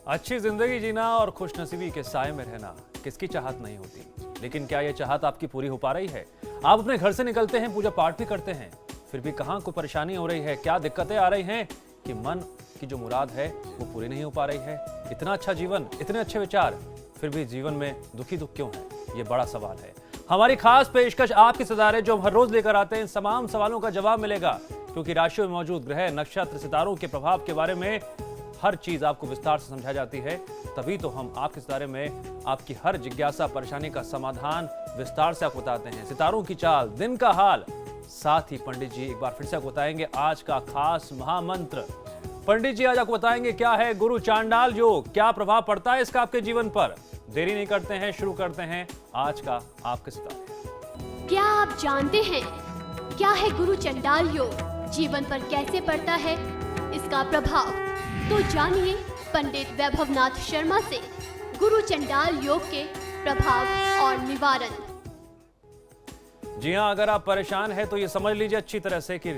अच्छी जिंदगी जीना और खुशनसीबी के साए में रहना किसकी चाहत नहीं होती, लेकिन क्या यह चाहत आपकी पूरी हो पा रही है? आप अपने घर से निकलते हैं, पूजा पाठ भी करते हैं, फिर भी कहाँ को परेशानी हो रही है? क्या दिक्कतें आ रही हैं कि मन की जो मुराद है वो पूरी नहीं हो पा रही है? इतना अच्छा जीवन, इतने अच्छे विचार, फिर भी जीवन में दुखी क्यों है? ये बड़ा सवाल है। हमारी खास पेशकश आपके सितारे जो हम हर रोज लेकर आते हैं, इन तमाम सवालों का जवाब मिलेगा, क्योंकि राशियों में मौजूद ग्रह, नक्षत्र, सितारों के प्रभाव के बारे में हर चीज आपको विस्तार से समझाई जाती है। तभी तो हम आपके सितारे में आपकी हर जिज्ञासा, परेशानी का समाधान विस्तार से आपको बताते हैं। सितारों की चाल, दिन का हाल, साथ ही पंडित जी एक बार फिर से आपको बताएंगे आज का खास महामंत्र। पंडित जी आज आपको बताएंगे क्या है गुरु चांडाल योग, क्या प्रभाव पड़ता है इसका आपके जीवन पर। देरी नहीं करते हैं, शुरू करते हैं आज का आपके सितारे। क्या आप जानते हैं क्या है गुरु चंडाल योग, जीवन पर कैसे पड़ता है इसका प्रभाव? तो जानिए पंडित वैभवनाथ शर्मा से गुरु चंडाल योग के प्रभाव और निवारण। जी हाँ, अगर आप परेशान हैं तो ये समझ लीजिए अच्छी तरह से कि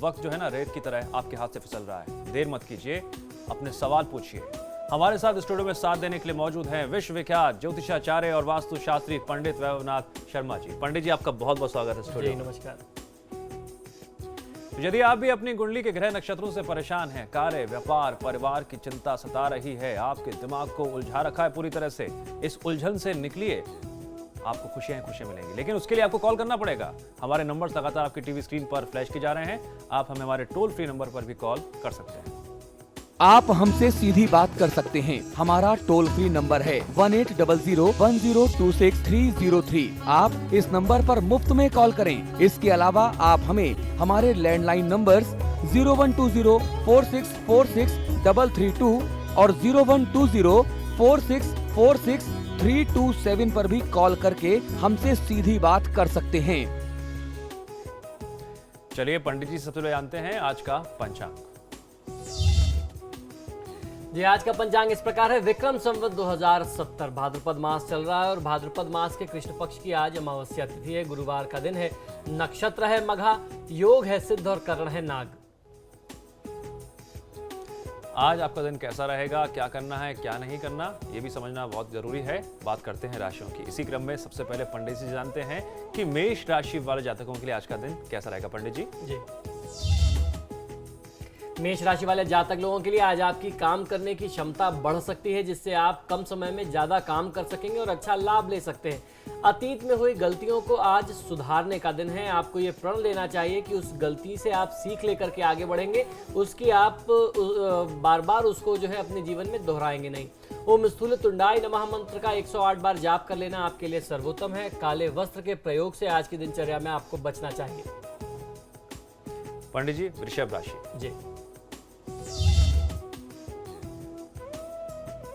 वक्त जो है ना रेत की तरह आपके हाथ से फिसल रहा है। देर मत कीजिए, अपने सवाल पूछिए। हमारे साथ स्टूडियो में साथ देने के लिए मौजूद हैं विश्व विख्यात ज्योतिषाचार्य और वास्तु शास्त्री पंडित वैभवनाथ शर्मा जी। पंडित जी आपका बहुत बहुत स्वागत है स्टूडियो। नमस्कार। यदि आप भी अपनी कुंडली के ग्रह नक्षत्रों से परेशान हैं, कार्य, व्यापार, परिवार की चिंता सता रही है, आपके दिमाग को उलझा रखा है पूरी तरह से, इस उलझन से निकलिए, आपको खुशियां मिलेंगी। लेकिन उसके लिए आपको कॉल करना पड़ेगा। हमारे नंबर्स लगातार आपकी टीवी स्क्रीन पर फ्लैश किए जा रहे हैं। आप हमें हमारे टोल फ्री नंबर पर भी कॉल कर सकते हैं। आप हमसे सीधी बात कर सकते हैं। हमारा टोल फ्री नंबर है 1800102630 आप इस नंबर पर मुफ्त में कॉल करें। इसके अलावा आप हमें हमारे लैंडलाइन नंबर्स 012046463332 और 012046463327 पर भी कॉल करके हमसे सीधी बात कर सकते हैं। चलिए पंडित जी सबसे पहले जानते हैं आज का पंचांग। जी आज का पंचांग इस प्रकार है। विक्रम संवत 2070 भाद्रपद मास चल रहा है और भाद्रपद मास के कृष्ण पक्ष की आज अमावस्या तिथि है। गुरुवार का दिन है, नक्षत्र है मघा, योग है सिद्ध और करण है नाग। आज आपका दिन कैसा रहेगा, क्या करना है क्या नहीं करना, ये भी समझना बहुत जरूरी है। बात करते हैं राशियों की। इसी क्रम में सबसे पहले पंडित जी जानते हैं कि मेष राशि वाले जातकों के लिए आज का दिन कैसा रहेगा। पंडित जी जी मेष राशि वाले जातक लोगों के लिए आज आपकी काम करने की क्षमता बढ़ सकती है, जिससे आप कम समय में ज्यादा काम कर सकेंगे और अच्छा लाभ ले सकते हैं। अतीत में हुई गलतियों को आज सुधारने का दिन है। आपको ये प्रण लेना चाहिए कि उस गलती से आप सीख लेकर के आगे बढ़ेंगे, उसकी आप बार बार उसको जो है अपने जीवन में दोहराएंगे नहीं। ओम स्थूल तुंडाय नमः मंत्र का 108 बार जाप कर लेना आपके लिए सर्वोत्तम है। काले वस्त्र के प्रयोग से आज की दिनचर्या में आपको बचना चाहिए। पंडित जी वृषभ राशि। जी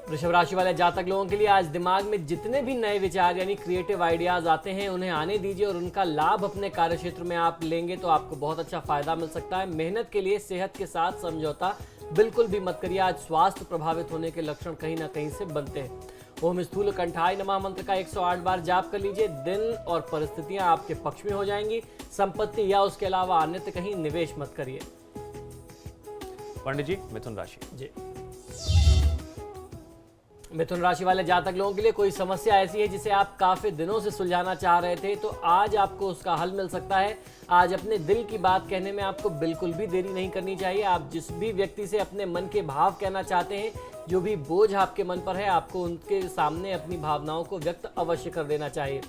वृषभ राशि वाले जातक लोगों के लिए आज दिमाग में जितने भी नए विचार यानी क्रिएटिव आइडियाज आते हैं उन्हें आने दीजिए और उनका लाभ अपने कार्य क्षेत्र में आप लेंगे तो आपको बहुत अच्छा फायदा मिल सकता है। मेहनत के लिए सेहत के साथ समझौता बिल्कुल भी मत करिए। आज स्वास्थ्य प्रभावित होने के लक्षण कहीं ना कहीं से बनते हैं। ओम स्थूल कंठाय नमः मंत्र का 108 बार जाप कर लीजिए। दिन और परिस्थितियां आपके पक्ष में हो जाएंगी। संपत्ति या उसके अलावा अन्यत्र कहीं निवेश मत करिए। पंडित जी मिथुन राशि। जी मिथुन राशि वाले जातक लोगों के लिए कोई समस्या ऐसी है जिसे आप काफी दिनों से सुलझाना चाह रहे थे, तो आज आपको उसका हल मिल सकता है। आज अपने दिल की बात कहने में आपको बिल्कुल भी देरी नहीं करनी चाहिए। आप जिस भी व्यक्ति से अपने मन के भाव कहना चाहते हैं, जो भी बोझ आपके मन पर है, आपको उनके सामने अपनी भावनाओं को व्यक्त अवश्य कर देना चाहिए।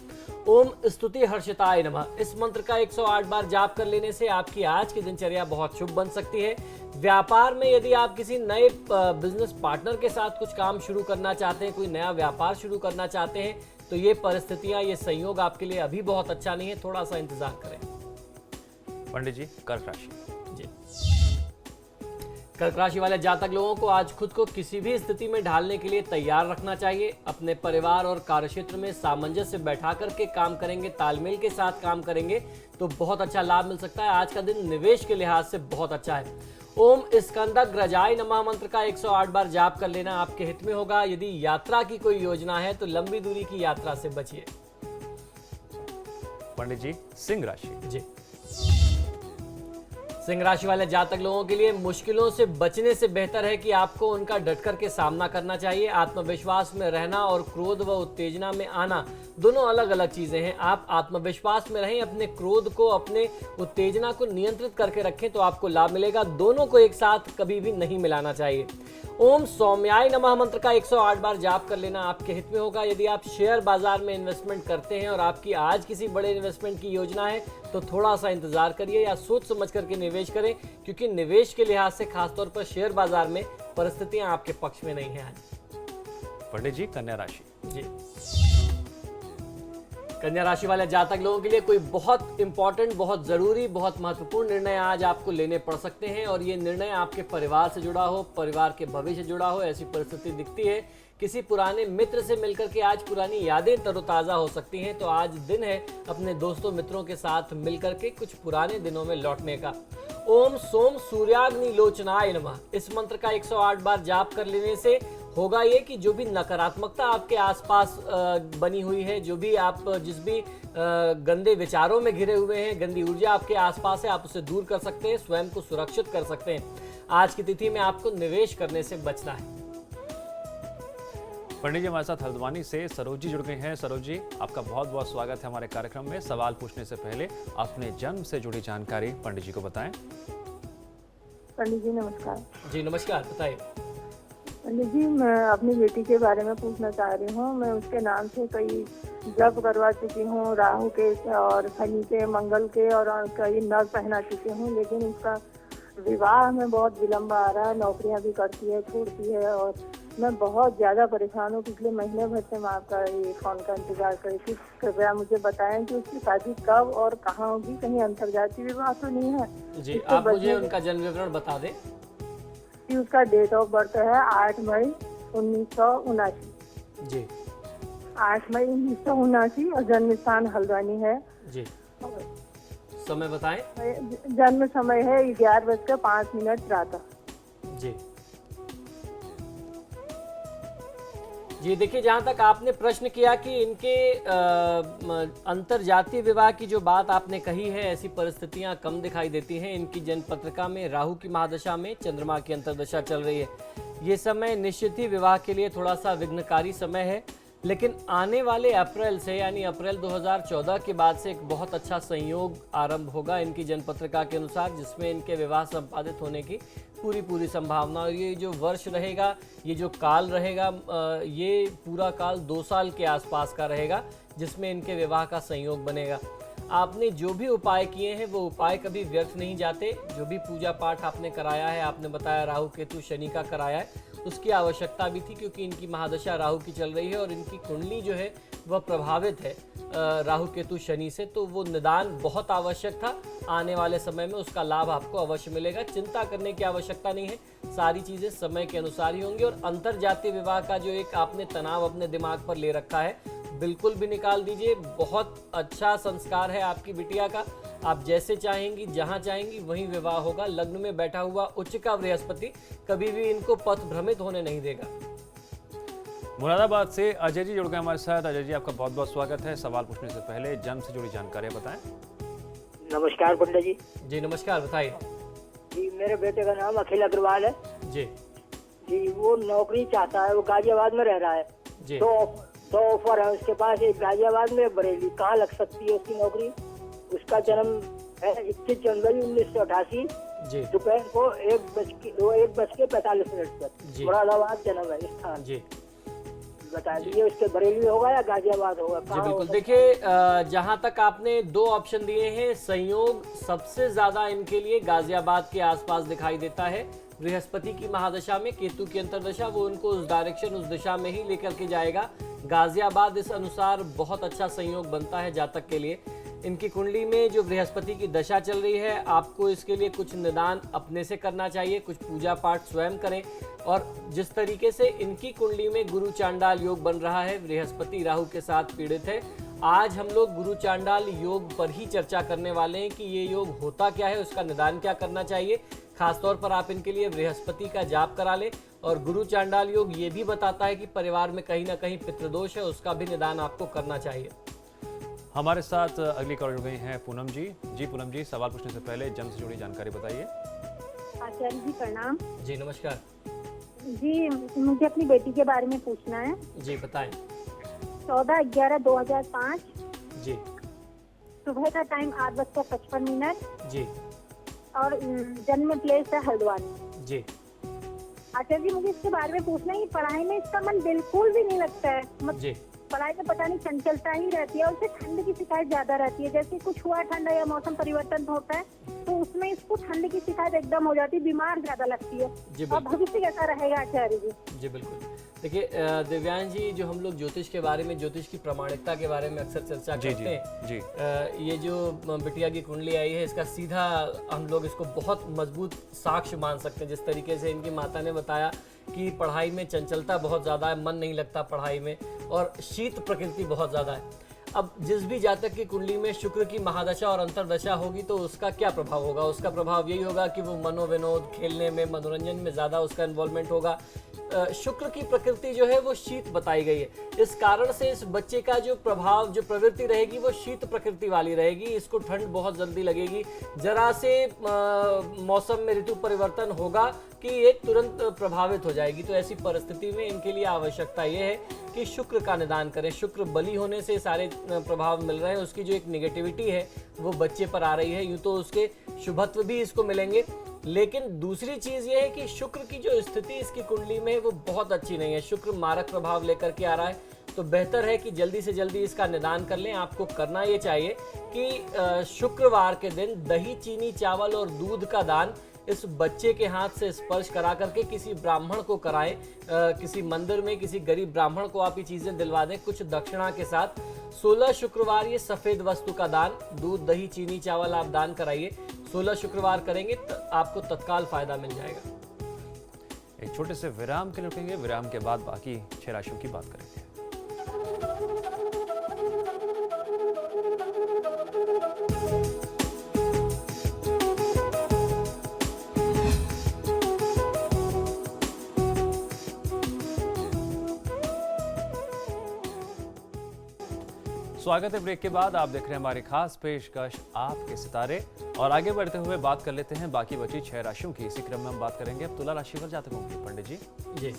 ओम स्तुति हर्षिताय नमः इस मंत्र का 108 बार जाप कर लेने से आपकी आज की दिनचर्या बहुत शुभ बन सकती है। व्यापार में यदि आप किसी नए बिजनेस पार्टनर के साथ कुछ काम शुरू करना चाहते हैं, कोई नया व्यापार शुरू करना चाहते हैं, तो ये परिस्थितियां, ये संयोग आपके लिए अभी बहुत अच्छा नहीं है। थोड़ा सा इंतजार करें। पंडित जी कर्क राशि। जी कर्क राशि वाले जातक लोगों को आज खुद को किसी भी स्थिति में ढालने के लिए तैयार रखना चाहिए। अपने परिवार और कार्यक्षेत्र में सामंजस्य बैठा करके काम करेंगे, तालमेल के साथ काम करेंगे तो बहुत अच्छा लाभ मिल सकता है। आज का दिन निवेश के लिहाज से बहुत अच्छा है। ओम स्कंदग्रजाय नमः मंत्र का 108 बार जाप कर लेना आपके हित में होगा। यदि यात्रा की कोई योजना है तो लंबी दूरी की यात्रा से बचिए। पंडित जी सिंह राशि। जी सिंह राशि वाले जातक लोगों के लिए मुश्किलों से बचने से बेहतर है कि आपको उनका डट कर के सामना करना चाहिए। आत्मविश्वास में रहना और क्रोध व उत्तेजना में आना दोनों अलग अलग चीजें हैं। आप आत्मविश्वास में रहें, अपने क्रोध को, अपने उत्तेजना को नियंत्रित करके रखें तो आपको लाभ मिलेगा। दोनों को एक साथ कभी भी नहीं मिलाना चाहिए। ओम सौम्याय नमः मंत्र का 108 बार जाप कर लेना आपके हित में होगा। यदि आप शेयर बाजार में इन्वेस्टमेंट करते हैं और आपकी आज किसी बड़े इन्वेस्टमेंट की योजना है तो थोड़ा सा इंतजार करिए या सोच समझ करके निवेश करें, क्योंकि निवेश के लिहाज से खासतौर पर शेयर बाजार में परिस्थितियां आपके पक्ष में नहीं है आज। पंडित जी, कन्या राशि। जी, कन्या राशि वाले जातक लोगों के लिए कोई बहुत इंपॉर्टेंट, बहुत जरूरी, बहुत महत्वपूर्ण निर्णय आज आपको लेने पड़ सकते हैं और ये निर्णय आपके परिवार से जुड़ा हो, परिवार के भविष्य से जुड़ा हो, ऐसी परिस्थिति दिखती है। किसी पुराने मित्र से मिलकर के आज पुरानी यादें तरोताजा हो सकती हैं, तो आज दिन है अपने दोस्तों मित्रों के साथ मिलकर के कुछ पुराने दिनों में लौटने का। ओम सोम सूर्याग्नि लोचनाय नमः इस मंत्र का 108 बार जाप कर लेने से होगा ये कि जो भी नकारात्मकता आपके आसपास बनी हुई है, जो भी आप जिस भी गंदे विचारों में घिरे हुए हैं, गंदी ऊर्जा आपके आसपास है, आप उसे दूर कर सकते हैं, स्वयं को सुरक्षित कर सकते हैं। आज की तिथि में आपको निवेश करने से बचना है। पंडित जी हमारे साथ हल्द्वानी से सरोज जी जुड़ गए हैं। सरोज जी, आपका बहुत बहुत स्वागत है हमारे कार्यक्रम में। सवाल पूछने से पहले अपने जन्म से जुड़ी जानकारी पंडित जी को बताएं। पंडित जी नमस्कार। जी नमस्कार, बताइए। पंडित जी, मैं अपनी बेटी के बारे में पूछना चाह रही हूँ। मैं उसके नाम से कई जप करवा चुकी हूँ, राहु के और शनि के, मंगल के, और कई नग पहना चुकी हूँ, लेकिन उसका विवाह में बहुत विलम्ब आ रहा है। नौकरियाँ भी करती है, छोड़ती है, और मैं बहुत ज्यादा परेशान हूँ। पिछले महीने भर से मैं आपका ये फोन का इंतजार कर रही थी। कृपया मुझे बताएं कि उसकी शादी कब और कहाँ होगी। कहीं अंतर्जातीय विवाह तो नहीं है? जी, आप मुझे उनका जन्म विवरण बता दें। उसका डेट ऑफ बर्थ है 8 मई 1979। जी, 8 मई 1979 और जन्म स्थान हल्द्वानी है। जी, समय बताएं। जन्म समय है 11:05 प्रातः। जी जी, देखिए, जहाँ तक आपने प्रश्न किया कि इनके अंतरजातीय विवाह की जो बात आपने कही है, ऐसी परिस्थितियां कम दिखाई देती हैं। इनकी जन्म पत्रिका में राहु की महादशा में चंद्रमा की अंतर्दशा चल रही है। ये समय निश्चित ही विवाह के लिए थोड़ा सा विघ्नकारी समय है, लेकिन आने वाले अप्रैल से, यानी अप्रैल 2014 के बाद से एक बहुत अच्छा संयोग आरंभ होगा इनकी जन्म पत्रिका के अनुसार, जिसमें इनके विवाह संपादित होने की पूरी संभावना। और ये जो वर्ष रहेगा, ये जो काल रहेगा, ये पूरा काल 2 साल के आसपास का रहेगा, जिसमें इनके विवाह का संयोग बनेगा। आपने जो भी उपाय किए हैं वो उपाय कभी व्यर्थ नहीं जाते। जो भी पूजा पाठ आपने कराया है, आपने बताया राहु केतु शनि का कराया है, उसकी आवश्यकता भी थी, क्योंकि इनकी महादशा राहु की चल रही है और इनकी कुंडली जो है वह प्रभावित है राहु केतु शनि से, तो वो निदान बहुत आवश्यक था। आने वाले समय में उसका लाभ आपको अवश्य मिलेगा। चिंता करने की आवश्यकता नहीं है, सारी चीज़ें समय के अनुसार ही होंगी। और अंतरजातीय विवाह का जो एक आपने तनाव अपने दिमाग पर ले रखा है, बिल्कुल भी निकाल दीजिए। बहुत अच्छा संस्कार है आपकी बिटिया का। आप जैसे चाहेंगी, जहां चाहेंगी वहीं विवाह होगा। लग्न में बैठा हुआ उच्च का बृहस्पति कभी भी इनको पथ भ्रमित होने नहीं देगा। मुरादाबाद से अजय जी जुड़ गए हमारे साथ। अजय जी, आपका बहुत बहुत स्वागत है। सवाल पूछने से पहले जन्म से जुड़ी जानकारी बताएं। नमस्कार पंडित जी। जी नमस्कार, बताइए। जी, मेरे बेटे का नाम अखिल अग्रवाल है। जी जी, वो नौकरी चाहता है। वो गाजियाबाद में रह रहा है। जी, दो ऑफर है उसके पास, एक गाजियाबाद में, एक बरेली। कहाँ लग सकती है उसकी नौकरी? उसका जन्म है 21 जनवरी 1988 जी, दोपहर को 1:45 पर। मुरादाबाद जन्म है स्थान। जी, बता दीजिए उसके बरेली होगा या गाजियाबाद होगा? जी बिल्कुल। देखिए, जहां तक आपने 2 ऑप्शन दिए हैं, संयोग सबसे ज्यादा इनके लिए गाजियाबाद के आसपास दिखाई देता है। बृहस्पति की महादशा में केतु की अंतर्दशा, वो उनको उस डायरेक्शन, उस दिशा में ही लेकर के जाएगा। गाजियाबाद इस अनुसार बहुत अच्छा संयोग बनता है जातक के लिए। इनकी कुंडली में जो बृहस्पति की दशा चल रही है, आपको इसके लिए कुछ निदान अपने से करना चाहिए, कुछ पूजा पाठ स्वयं करें। और जिस तरीके से इनकी कुंडली में गुरु चांडाल योग बन रहा है, बृहस्पति राहु के साथ पीड़ित है, आज हम लोग गुरु चांडाल योग पर ही चर्चा करने वाले हैं कि ये योग होता क्या है, उसका निदान क्या करना चाहिए। खासतौर पर आप इनके लिए बृहस्पति का जाप करा लें। और गुरु चांडाल योग ये भी बताता है कि परिवार में कहीं ना कहीं पितृदोष है, उसका भी निदान आपको करना चाहिए। हमारे साथ अगली कॉल जुड़ गई हैं पूनम जी। जी पूनम जी, सवाल पूछने से पहले जन्म से जुड़ी जानकारी बताइए। आचार्य जी प्रणाम। जी नमस्कार। जी मुझे अपनी बेटी के बारे में पूछना है। जी बताएं। 14/11/2005 जी सुबह का टाइम 8:55 जी और जन्म प्लेस है हल्द्वानी। जी आचार्य जी मुझे इसके बारे में पूछना है कि पढ़ाई में इसका मन बिल्कुल भी नहीं लगता है। जी पढ़ाई में पता नहीं चंचलता ही रहती है और उसे ठंड की शिकायत ज्यादा रहती है। जैसे कुछ हुआ ठंडा या मौसम परिवर्तन होता है तो उसमें इसको ठंड की शिकायत एकदम हो जाती है, बीमार ज्यादा लगती है। जी और बिल्कुल। भविष्य कैसा रहेगा आचार्य जी? जी बिल्कुल। देखिए दिव्यांश जी, जो हम लोग ज्योतिष के बारे में, ज्योतिष की प्रामाणिकता के बारे में अक्सर चर्चा जी करते हैं। जी ये जो बिटिया की कुंडली आई है, इसका सीधा हम लोग इसको बहुत मजबूत साक्ष्य मान सकते हैं। जिस तरीके से इनकी माता ने बताया कि पढ़ाई में चंचलता बहुत ज़्यादा है, मन नहीं लगता पढ़ाई में, और शीत प्रकृति बहुत ज़्यादा है। अब जिस भी जातक की कुंडली में शुक्र की महादशा और अंतरदशा होगी तो उसका क्या प्रभाव होगा? उसका प्रभाव यही होगा कि वो मनोविनोद, खेलने में, मनोरंजन में ज़्यादा उसका इन्वॉल्वमेंट होगा। शुक्र की प्रकृति जो है वो शीत बताई गई है। इस कारण से इस बच्चे का जो प्रभाव, जो प्रवृत्ति रहेगी वो शीत प्रकृति वाली रहेगी। इसको ठंड बहुत जल्दी लगेगी। जरा से मौसम में ऋतु परिवर्तन होगा कि ये तुरंत प्रभावित हो जाएगी। तो ऐसी परिस्थिति में इनके लिए आवश्यकता ये है कि शुक्र का निदान करें। शुक्र बली होने से सारे प्रभाव मिल रहे हैं। उसकी जो एक नेगेटिविटी है वो बच्चे पर आ रही है। यूँ तो उसके शुभत्व भी इसको मिलेंगे, लेकिन दूसरी चीज ये है कि शुक्र की जो स्थिति इसकी कुंडली में है वो बहुत अच्छी नहीं है। शुक्र मारक प्रभाव लेकर के आ रहा है। तो बेहतर है कि जल्दी से जल्दी इसका निदान कर लें। आपको करना ये चाहिए कि शुक्रवार के दिन दही, चीनी, चावल और दूध का दान इस बच्चे के हाथ से स्पर्श करा करके किसी ब्राह्मण को कराएं। किसी मंदिर में किसी गरीब ब्राह्मण को आप ये चीजें दिलवा दें कुछ दक्षिणा के साथ। 16 शुक्रवार ये सफेद वस्तु का दान, दूध, दही, चीनी, चावल आप दान कराइए। 16 शुक्रवार करेंगे तो आपको तत्काल फायदा मिल जाएगा। एक छोटे से विराम के लिए रुकेंगे। विराम के बाद बाकी 6 राशियों की बात करेंगे। स्वागत है ब्रेक के बाद। आप देख रहे हैं हमारी खास पेशकश आपके सितारे, और आगे बढ़ते हुए बात कर लेते हैं बाकी बची 6 राशियों की। इसी क्रम में हम बात करेंगे अब तुला राशि पर जातकों की। पंडित जी। जी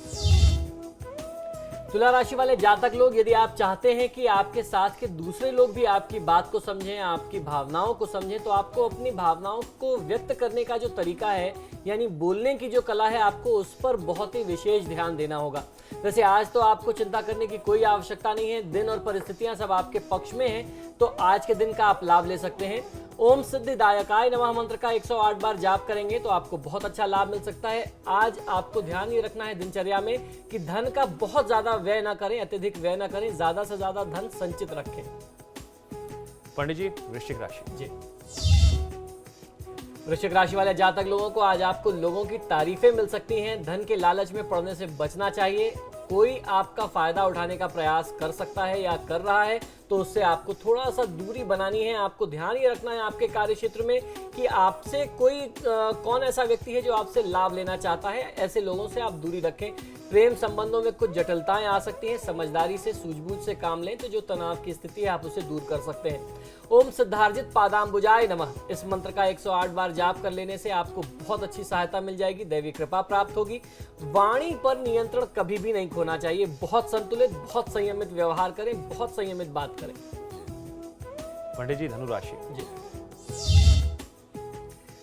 तुला राशि वाले जातक लोग, यदि आप चाहते हैं कि आपके साथ के दूसरे लोग भी आपकी बात को समझें, आपकी भावनाओं को समझें, तो आपको अपनी भावनाओं को व्यक्त करने का जो तरीका है, यानी बोलने की जो कला है, आपको उस पर बहुत ही विशेष ध्यान देना होगा। वैसे आज तो आपको चिंता करने की कोई आवश्यकता नहीं है। दिन और परिस्थितियां सब आपके पक्ष में हैं, तो आज के दिन का आप लाभ ले सकते हैं। ओम सिद्धिदायकाय नमः मंत्र का 108 बार जाप करेंगे तो आपको बहुत अच्छा लाभ मिल सकता है। आज आपको ध्यान ये रखना है दिनचर्या में कि धन का बहुत ज्यादा व्यय ना करें, अत्यधिक व्यय ना करें, ज्यादा से ज्यादा धन संचित रखें। पंडित जी, वृश्चिक राशि। जी वृश्चिक राशि वाले जातक लोगों को आज आपको लोगों की तारीफें मिल सकती हैं। धन के लालच में पड़ने से बचना चाहिए। कोई आपका फायदा उठाने का प्रयास कर सकता है या कर रहा है तो उससे आपको थोड़ा सा दूरी बनानी है। आपको ध्यान ये रखना है आपके कार्य क्षेत्र में कि आपसे कोई कौन ऐसा व्यक्ति है जो आपसे लाभ लेना चाहता है। ऐसे लोगों से आप दूरी रखें। प्रेम संबंधों में कुछ जटिलताएं आ सकती हैं। समझदारी से, सूझबूझ से काम लें तो जो तनाव की स्थिति है आप उसे दूर कर सकते हैं। ओम सिद्धार्जित पादाम्बुजाय नमः, इस मंत्र का 108 बार जाप कर लेने से आपको बहुत अच्छी सहायता मिल जाएगी, दैवी कृपा प्राप्त होगी। वाणी पर नियंत्रण कभी भी नहीं खोना चाहिए। बहुत संतुलित, बहुत संयमित व्यवहार करें, बहुत संयमित बात करें। पंडित जी, धनु राशि। जी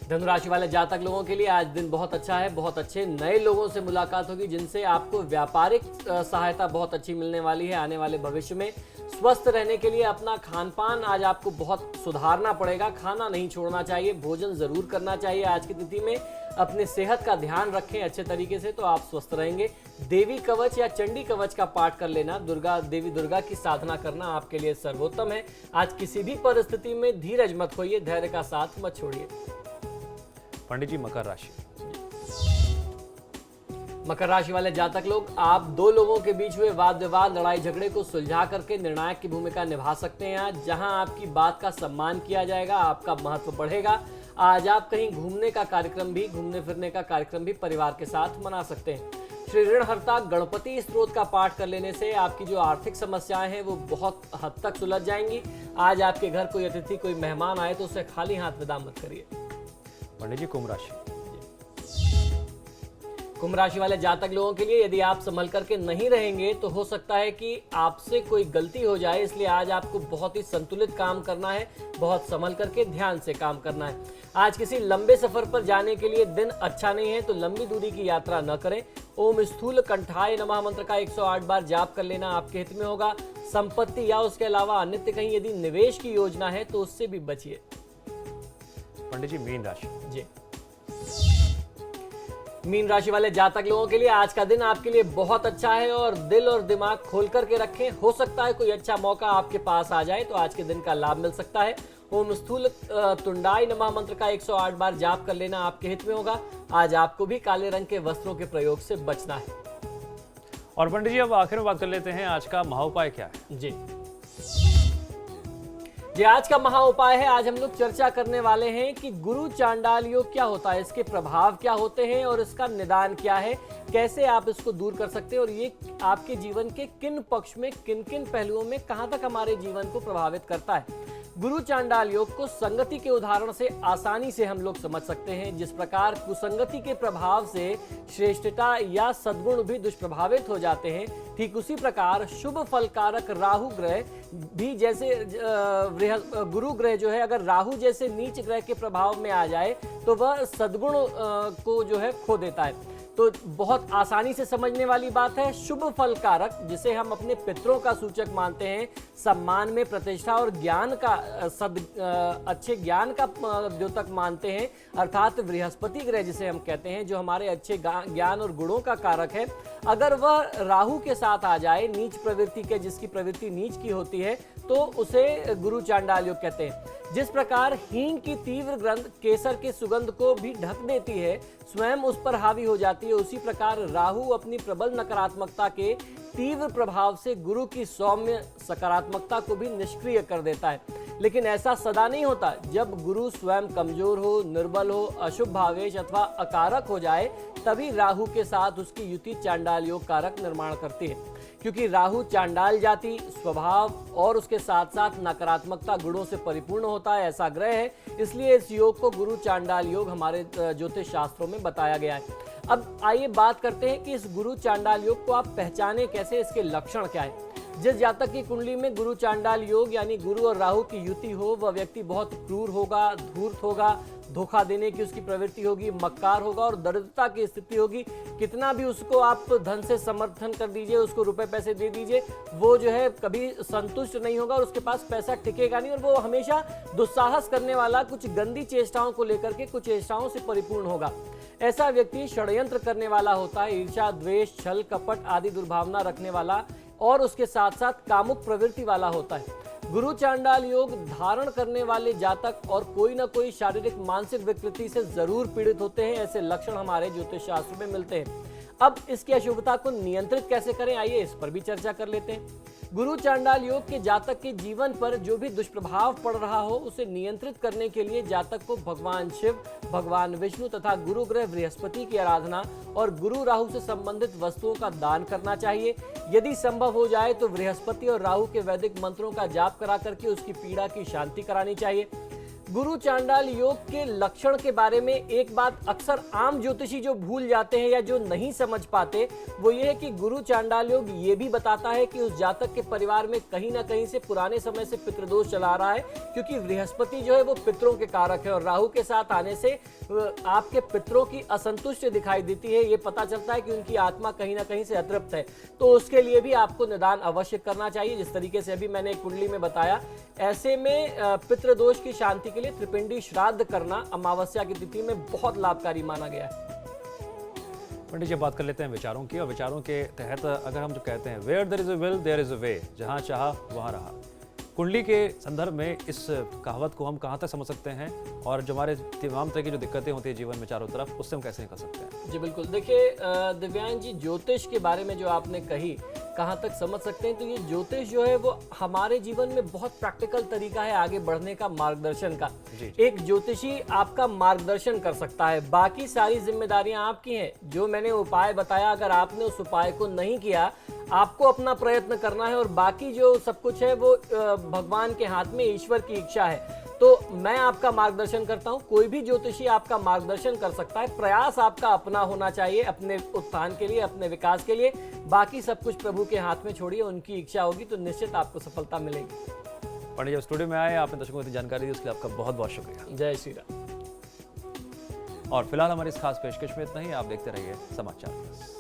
धनु राशि वाले जातक लोगों के लिए आज दिन बहुत अच्छा है। बहुत अच्छे नए लोगों से मुलाकात होगी जिनसे आपको व्यापारिक सहायता बहुत अच्छी मिलने वाली है आने वाले भविष्य में। स्वस्थ रहने के लिए अपना खान पान आज आपको बहुत सुधारना पड़ेगा। खाना नहीं छोड़ना चाहिए, भोजन जरूर करना चाहिए। आज की तिथि में अपने सेहत का ध्यान रखें अच्छे तरीके से तो आप स्वस्थ रहेंगे। देवी कवच या चंडी कवच का पाठ कर लेना, देवी दुर्गा की साधना करना आपके लिए सर्वोत्तम है। आज किसी भी परिस्थिति में धीरज मत खोइए, धैर्य का साथ मत छोड़िए। पंडित जी, मकर राशि। मकर राशि वाले जातक लोग, आप दो लोगों के बीच हुए वाद विवाद, लड़ाई झगड़े को सुलझा करके निर्णायक की भूमिका निभा सकते हैं। आज जहां आपकी बात का सम्मान किया जाएगा, आपका महत्व बढ़ेगा। आज आप कहीं घूमने फिरने का कार्यक्रम भी परिवार के साथ मना सकते हैं। श्री ऋणहर्ता गणपति स्तोत्र का पाठ कर लेने से आपकी जो आर्थिक समस्याएं हैं वो बहुत हद तक सुलझ जाएंगी। आज आपके घर कोई अतिथि, कोई मेहमान आए तो उसे खाली हाथ विदा मत करिए। पंडित जी, कुंभ राशि। कुंभ राशि वाले जातक लोगों के लिए यदि आप संभल करके नहीं रहेंगे तो हो सकता है कि आपसे कोई गलती हो जाए, इसलिए आज आपको बहुत ही संतुलित काम करना है, बहुत संभल करके ध्यान से काम करना है। आज किसी लंबे सफर पर जाने के लिए दिन अच्छा नहीं है, तो लंबी दूरी की यात्रा न करें। ओम स्थूल कंठाय नमः मंत्र का 108 बार जाप कर लेना आपके हित में होगा। संपत्ति या उसके अलावा अन्यत्र कहीं यदि निवेश की योजना है तो उससे भी बचिए। पंडित जी, मीन राशि। जी, मीन राशि वाले जातक लोगों के लिए आज का दिन आपके लिए बहुत अच्छा है और दिल और दिमाग खोल करके रखें। हो सकता है कोई अच्छा मौका आपके पास आ जाए, तो आज के दिन का लाभ मिल सकता है। ओम स्थूल तुंडाय नमः मंत्र का 108 बार जाप कर लेना आपके हित में होगा। आज आपको भी काले रंग के वस्त्रों के प्रयोग से बचना है। और पंडित जी, अब आखिर में बात कर लेते हैं आज का महाउपाय क्या है। जी, आज का महा उपाय है। आज हम लोग चर्चा करने वाले हैं कि गुरु चांडाल योग क्या होता है, इसके प्रभाव क्या होते हैं और इसका निदान क्या है, कैसे आप इसको दूर कर सकते हैं और ये आपके जीवन के किन पक्ष में, किन किन पहलुओं में, कहां तक हमारे जीवन को प्रभावित करता है। गुरु चांडाल योग को संगति के उदाहरण से आसानी से हम लोग समझ सकते हैं। जिस प्रकार कुसंगति के प्रभाव से श्रेष्ठता या सद्गुण भी दुष्प्रभावित हो जाते हैं, ठीक उसी प्रकार शुभ फल कारक राहु ग्रह भी, जैसे गुरु ग्रह जो है अगर राहु जैसे नीच ग्रह के प्रभाव में आ जाए तो वह सद्गुण को जो है खो देता है। तो बहुत आसानी से समझने वाली बात है। शुभ फल कारक, जिसे हम अपने पितरों का सूचक मानते हैं, सम्मान में प्रतिष्ठा और ज्ञान का अच्छे ज्ञान का द्योतक मानते हैं, अर्थात बृहस्पति ग्रह जिसे हम कहते हैं, जो हमारे अच्छे ज्ञान और गुणों का कारक है, अगर वह राहु के साथ आ जाए, नीच प्रवृत्ति के, जिसकी प्रवृत्ति नीच की होती है, तो उसे गुरु चांडाल योग कहते हैं। जिस प्रकार हींग की तीव्र गंध केसर के सुगंध को भी ढक देती है, स्वयं उस पर हावी हो जाती है, उसी प्रकार राहु अपनी प्रबल नकारात्मकता के तीव्र प्रभाव से गुरु की सौम्य सकारात्मकता को भी निष्क्रिय कर देता है। लेकिन ऐसा सदा नहीं होता। जब गुरु स्वयं कमजोर हो, निर्बल हो, अशुभ भावेश अथवा अकारक हो जाए, तभी राहु के साथ उसकी युति चांडाल योग कारक निर्माण करती है। क्योंकि राहु चांडाल जाति स्वभाव और उसके साथ साथ नकारात्मकता गुणों से परिपूर्ण होता है, ऐसा ग्रह है, इसलिए इस योग को गुरु चांडाल योग हमारे ज्योतिष शास्त्रों में बताया गया है। अब आइए बात करते हैं कि इस गुरु चांडाल योग को आप पहचाने कैसे, इसके लक्षण क्या है। जिस जातक की कुंडली में गुरु चांडाल योग यानी गुरु और राहु की युति हो, वह व्यक्ति बहुत क्रूर होगा, धूर्त होगा, धोखा देने की उसकी प्रवृत्ति होगी, मक्कार होगा और दरिद्रता की स्थिति होगी। कितना भी उसको आप धन से समर्थन कर दीजिए, उसको रुपए पैसे दे दीजिए, वो जो है कभी संतुष्ट नहीं होगा और उसके पास पैसा टिकेगा नहीं, और वो हमेशा दुस्साहस करने वाला, कुछ गंदी चेष्टाओं को लेकर के कुछ चेष्टाओं से परिपूर्ण होगा। ऐसा व्यक्ति षड्यंत्र करने वाला होता है, ईर्ष्या, द्वेष, छल, कपट आदि दुर्भावना रखने वाला और उसके साथ साथ कामुक प्रवृत्ति वाला होता है। गुरु चांडाल योग धारण करने वाले जातक और कोई ना कोई शारीरिक मानसिक विकृति से जरूर पीड़ित होते हैं। ऐसे लक्षण हमारे ज्योतिष शास्त्र में मिलते हैं। अब इसकी अशुभता को नियंत्रित कैसे करें, आइए इस पर भी चर्चा कर लेते हैं। गुरु चांडाल योग के जातक के जीवन पर जो भी दुष्प्रभाव पड़ रहा हो, उसे नियंत्रित करने के लिए जातक को भगवान शिव, भगवान विष्णु तथा गुरु ग्रह बृहस्पति की आराधना और गुरु राहु से संबंधित वस्तुओं का दान करना चाहिए। यदि संभव हो जाए तो बृहस्पति और राहु के वैदिक मंत्रों का जाप करा करके उसकी पीड़ा की शांति करानी चाहिए। गुरु चांडाल योग के लक्षण के बारे में एक बात अक्सर आम ज्योतिषी जो भूल जाते हैं या जो नहीं समझ पाते, वो ये है कि गुरु चांडाल योग ये भी बताता है कि उस जातक के परिवार में कहीं ना कहीं से पुराने समय से पितृदोष चला रहा है, क्योंकि बृहस्पति जो है वो पितरों के कारक है और राहु के साथ आने से आपके पितरों की असंतुष्टि दिखाई देती है। ये पता चलता है कि उनकी आत्मा कहीं ना कहीं से अतृप्त है, तो उसके लिए भी आपको निदान अवश्य करना चाहिए। जिस तरीके से अभी मैंने एक कुंडली में बताया, ऐसे में पितृदोष की शांति के लिए त्रिपिंडी श्राद्ध करना अमावस्या की तिथि में बहुत लाभकारी माना गया है। पंडित जी, बात कर लेते हैं विचारों की, और विचारों के तहत अगर हम जो कहते हैं where there is a will there is a way, जहां चाहा वहां रहा, कुंडली के संदर्भ में इस कहावत को हम कहाँ तक समझ सकते हैं, और जो हमारे तमाम तरह की जो दिक्कतें होती है जीवन में चारों तरफ, उससे हम कैसे निकल सकते हैं? जी बिल्कुल, देखिए दिव्यांग जी, ज्योतिष के बारे में जो आपने कही कहाँ तक समझ सकते हैं, तो ये ज्योतिष जो है वो हमारे जीवन में बहुत प्रैक्टिकल तरीका है आगे बढ़ने का, मार्गदर्शन का। एक ज्योतिषी आपका मार्गदर्शन कर सकता है, बाकी सारी जिम्मेदारियां आपकी हैं। जो मैंने उपाय बताया, अगर आपने उस उपाय को नहीं किया, आपको अपना प्रयत्न करना है, और बाकी जो सब कुछ है वो भगवान के हाथ में, ईश्वर की इच्छा है। तो मैं आपका मार्गदर्शन करता हूं, कोई भी ज्योतिषी आपका मार्गदर्शन कर सकता है। प्रयास आपका अपना होना चाहिए, अपने उत्थान के लिए, अपने विकास के लिए। बाकी सब कुछ प्रभु के हाथ में छोड़िए, उनकी इच्छा होगी तो निश्चित आपको सफलता मिलेगी। पंडित जी स्टूडियो में आए, आपने दर्शकों को इतनी जानकारी दी, उसके लिए आपका बहुत बहुत शुक्रिया। जय श्री राम। और फिलहाल हमारी इस खास पेशकश में इतना ही। आप देखते रहिए समाचार प्लस।